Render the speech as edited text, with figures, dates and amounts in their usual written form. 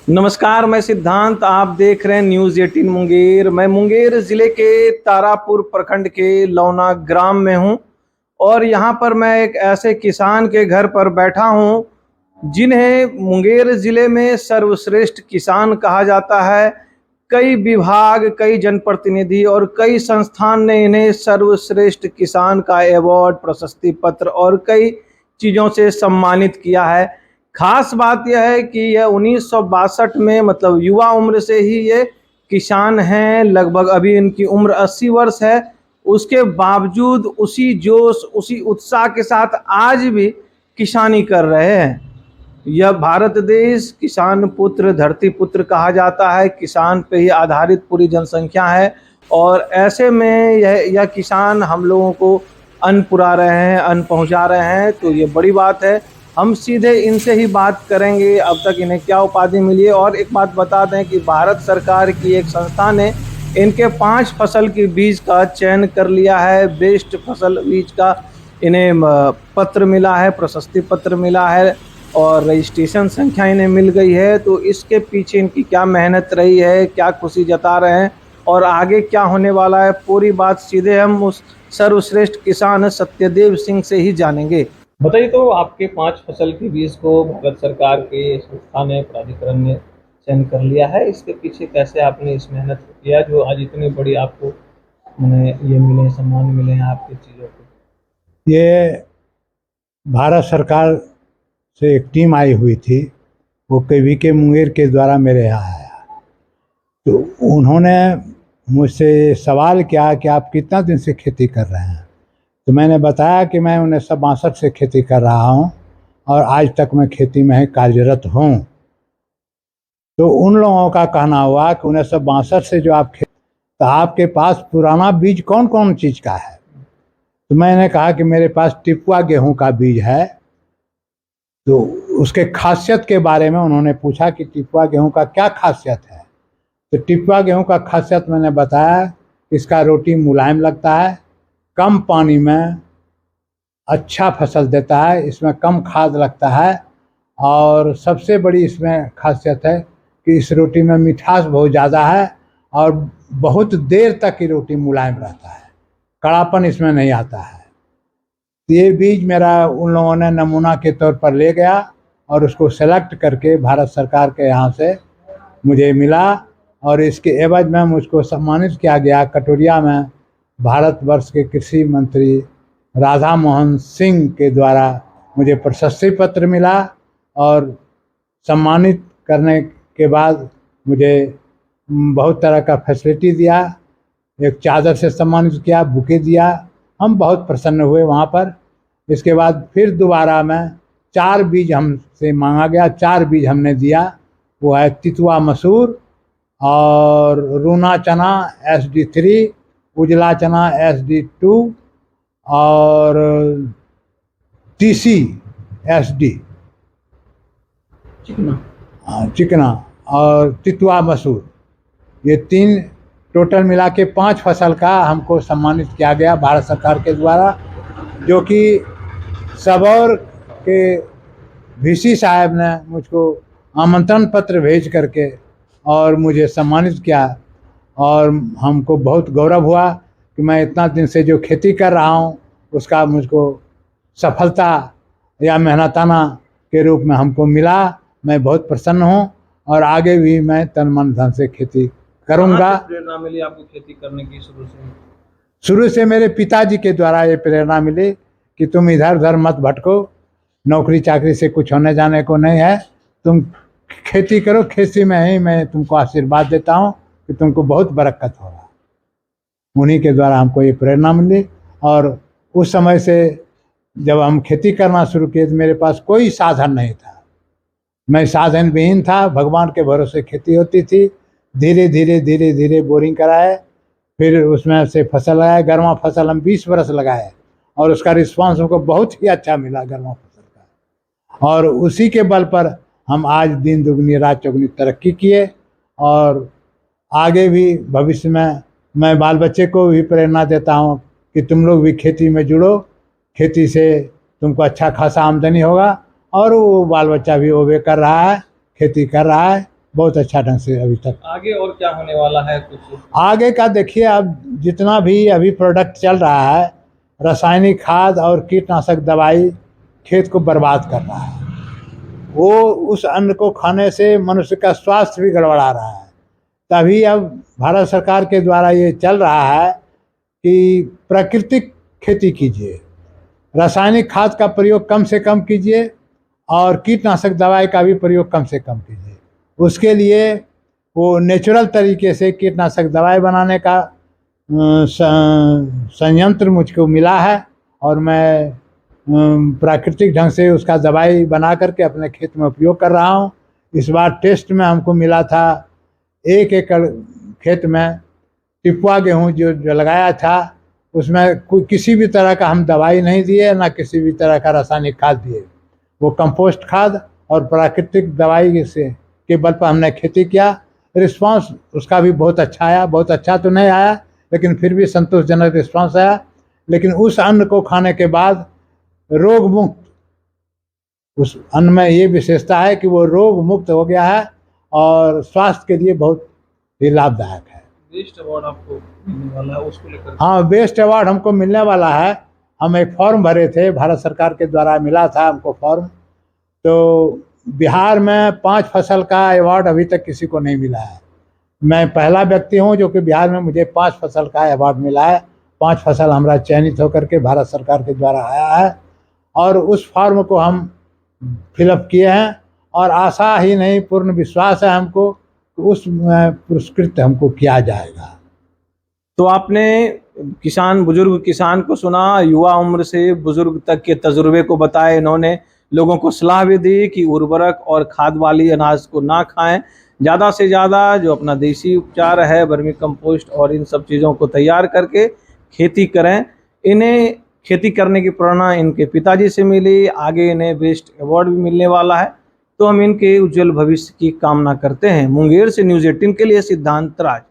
नमस्कार, मैं सिद्धांत। आप देख रहे हैं न्यूज़ 18 मुंगेर। मैं मुंगेर ज़िले के तारापुर प्रखंड के लौना ग्राम में हूं और यहां पर मैं एक ऐसे किसान के घर पर बैठा हूं जिन्हें मुंगेर ज़िले में सर्वश्रेष्ठ किसान कहा जाता है। कई विभाग, कई जनप्रतिनिधि और कई संस्थान ने इन्हें सर्वश्रेष्ठ किसान का अवार्ड, प्रशस्ति पत्र और कई चीज़ों से सम्मानित किया है। खास बात यह है कि यह 1962 में मतलब युवा उम्र से ही ये किसान हैं। लगभग अभी इनकी उम्र 80 वर्ष है। उसके बावजूद उसी जोश, उसी उत्साह के साथ आज भी किसानी कर रहे हैं। यह भारत देश किसान पुत्र, धरती पुत्र कहा जाता है। किसान पे ही आधारित पूरी जनसंख्या है और ऐसे में यह किसान हम लोगों को अन्न पुरा रहे हैं, अन्न पहुंचा रहे हैं, तो ये बड़ी बात है। हम सीधे इनसे ही बात करेंगे अब तक इन्हें क्या उपाधि मिली है। और एक बात बता दें कि भारत सरकार की एक संस्था ने इनके 5 फसल की बीज का चयन कर लिया है। बेस्ट फसल बीज का इन्हें पत्र मिला है, प्रशस्ति पत्र मिला है और रजिस्ट्रेशन संख्या इन्हें मिल गई है। तो इसके पीछे इनकी क्या मेहनत रही है, क्या खुशी जता रहे हैं और आगे क्या होने वाला है, पूरी बात सीधे हम उस सर्वश्रेष्ठ किसान सत्यदेव सिंह से ही जानेंगे। बताइए, तो आपके 5 फसल के बीज को भारत सरकार के संस्था ने, प्राधिकरण ने चयन कर लिया है। इसके पीछे कैसे आपने इस मेहनत को किया जो आज इतनी बड़ी आपको ये मिले, सम्मान मिले हैं आपकी चीज़ों को? ये भारत सरकार से एक टीम आई हुई थी, वो के मुंगेर के द्वारा मेरे यहाँ आया। तो उन्होंने मुझसे सवाल किया कि आप कितना दिन से खेती कर रहे हैं। तो मैंने बताया कि मैं 1962 से खेती कर रहा हूँ और आज तक मैं खेती में ही कार्यरत हूँ। तो उन लोगों का कहना हुआ कि 1962 से जो आप तो आपके पास पुराना बीज कौन कौन चीज़ का है। तो मैंने कहा कि मेरे पास टिपुआ गेहूं का बीज है। तो उसके खासियत के बारे में उन्होंने पूछा कि टिपुआ गेहूं का क्या खासियत है। तो टिपुआ गेहूं का खासियत मैंने बताया, इसका रोटी मुलायम लगता है, कम पानी में अच्छा फसल देता है, इसमें कम खाद लगता है और सबसे बड़ी इसमें खासियत है कि इस रोटी में मिठास बहुत ज़्यादा है और बहुत देर तक की रोटी मुलायम रहता है, कड़ापन इसमें नहीं आता है। ये बीज मेरा उन लोगों ने नमूना के तौर पर ले गया और उसको सेलेक्ट करके भारत सरकार के यहाँ से मुझे मिला और इसके एवज में मुझको सम्मानित किया गया। कटोरिया में भारतवर्ष के कृषि मंत्री राधा मोहन सिंह के द्वारा मुझे प्रशस्ति पत्र मिला और सम्मानित करने के बाद मुझे बहुत तरह का फैसिलिटी दिया। एक चादर से सम्मानित किया, बुके दिया। हम बहुत प्रसन्न हुए वहाँ पर। इसके बाद फिर दोबारा में 4 बीज हमसे मांगा गया, 4 बीज हमने दिया। वो है तितुआ मसूर और रूना चना SD3, उजला चना SD2 और TC SD चिकना और तितुआ मसूर। ये 3 टोटल मिला के 5 फसल का हमको सम्मानित किया गया भारत सरकार के द्वारा, जो कि सबौर के VC साहब ने मुझको आमंत्रण पत्र भेज करके और मुझे सम्मानित किया। और हमको बहुत गौरव हुआ कि मैं इतना दिन से जो खेती कर रहा हूँ उसका मुझको सफलता या मेहनताना के रूप में हमको मिला। मैं बहुत प्रसन्न हूँ और आगे भी मैं तन मन धन से खेती करूँगा। प्रेरणा मिली आपको खेती करने की? शुरू से मेरे पिताजी के द्वारा ये प्रेरणा मिली कि तुम इधर उधर मत भटको, नौकरी चाकरी से कुछ होने जाने को नहीं है, तुम खेती करो, खेती में ही मैं तुमको आशीर्वाद देता हूँ कि तुमको बहुत बरकत होगा। उन्हीं के द्वारा हमको ये प्रेरणा मिली। और उस समय से जब हम खेती करना शुरू किए तो मेरे पास कोई साधन नहीं था, मैं साधन विहीन था। भगवान के भरोसे खेती होती थी। धीरे धीरे धीरे धीरे बोरिंग कराए, फिर उसमें से फसल लगाए। गर्मा फसल हम 20 बरस लगाए और उसका रिस्पांस हमको बहुत ही अच्छा मिला गर्मा फसल का। और उसी के बल पर हम आज दिन दुगनी रात चौगनी तरक्की किए और आगे भी भविष्य में मैं बाल बच्चे को भी प्रेरणा देता हूँ कि तुम लोग भी खेती में जुड़ो, खेती से तुमको अच्छा खासा आमदनी होगा। और वो बाल बच्चा भी वो भी कर रहा है, खेती कर रहा है, बहुत अच्छा ढंग से अभी तक। आगे और क्या होने वाला है कुछ? आगे का देखिए, अब जितना भी अभी प्रोडक्ट चल रहा है, रासायनिक खाद और कीटनाशक दवाई खेत को बर्बाद कर रहा है। वो उस अन्न को खाने से मनुष्य का स्वास्थ्य भी गड़बड़ा रहा है। तभी अब भारत सरकार के द्वारा ये चल रहा है कि प्राकृतिक खेती कीजिए, रासायनिक खाद का प्रयोग कम से कम कीजिए और कीटनाशक दवाई का भी प्रयोग कम से कम कीजिए। उसके लिए वो नेचुरल तरीके से कीटनाशक दवाई बनाने का संयंत्र मुझको मिला है और मैं प्राकृतिक ढंग से उसका दवाई बना करके अपने खेत में उपयोग कर रहा हूँ। इस बार टेस्ट में हमको मिला था 1 एकड़ खेत में टिपुआ गेहूँ जो लगाया था, उसमें कोई किसी भी तरह का हम दवाई नहीं दिए, ना किसी भी तरह का रासायनिक खाद दिए। वो कंपोस्ट खाद और प्राकृतिक दवाई से के बल पर हमने खेती किया। रिस्पांस उसका भी बहुत अच्छा आया। बहुत अच्छा तो नहीं आया, लेकिन फिर भी संतोषजनक रिस्पांस आया। लेकिन उस अन्न को खाने के बाद रोग मुक्त, उस अन्न में ये विशेषता है कि वो रोग मुक्त हो गया है और स्वास्थ्य के लिए बहुत ही लाभदायक है। बेस्ट अवार्ड आपको मिलने वाला है, उसको लेकर? हाँ, बेस्ट अवार्ड हमको मिलने वाला है। हम एक फॉर्म भरे थे, भारत सरकार के द्वारा मिला था हमको फॉर्म। तो बिहार में 5 फसल का अवार्ड अभी तक किसी को नहीं मिला है। मैं पहला व्यक्ति हूँ जो कि बिहार में मुझे 5 फसल का अवार्ड मिला है। 5 फसल हमारा चयनित होकर के भारत सरकार के द्वारा आया है और उस फॉर्म को हम फिलअप किए हैं और आशा ही नहीं, पूर्ण विश्वास है हमको कि उस पुरस्कृत हमको किया जाएगा। तो आपने बुजुर्ग किसान को सुना, युवा उम्र से बुजुर्ग तक के तजुर्बे को बताए इन्होंने। लोगों को सलाह भी दी कि उर्वरक और खाद वाली अनाज को ना खाएं, ज़्यादा से ज़्यादा जो अपना देसी उपचार है, वर्मी कंपोस्ट और इन सब चीज़ों को तैयार करके खेती करें। इन्हें खेती करने की प्रेरणा इनके पिताजी से मिली, आगे इन्हें बेस्ट अवार्ड भी मिलने वाला है। तो हम इनके उज्जवल भविष्य की कामना करते हैं। मुंगेर से न्यूज़ 18 के लिए सिद्धांत राज।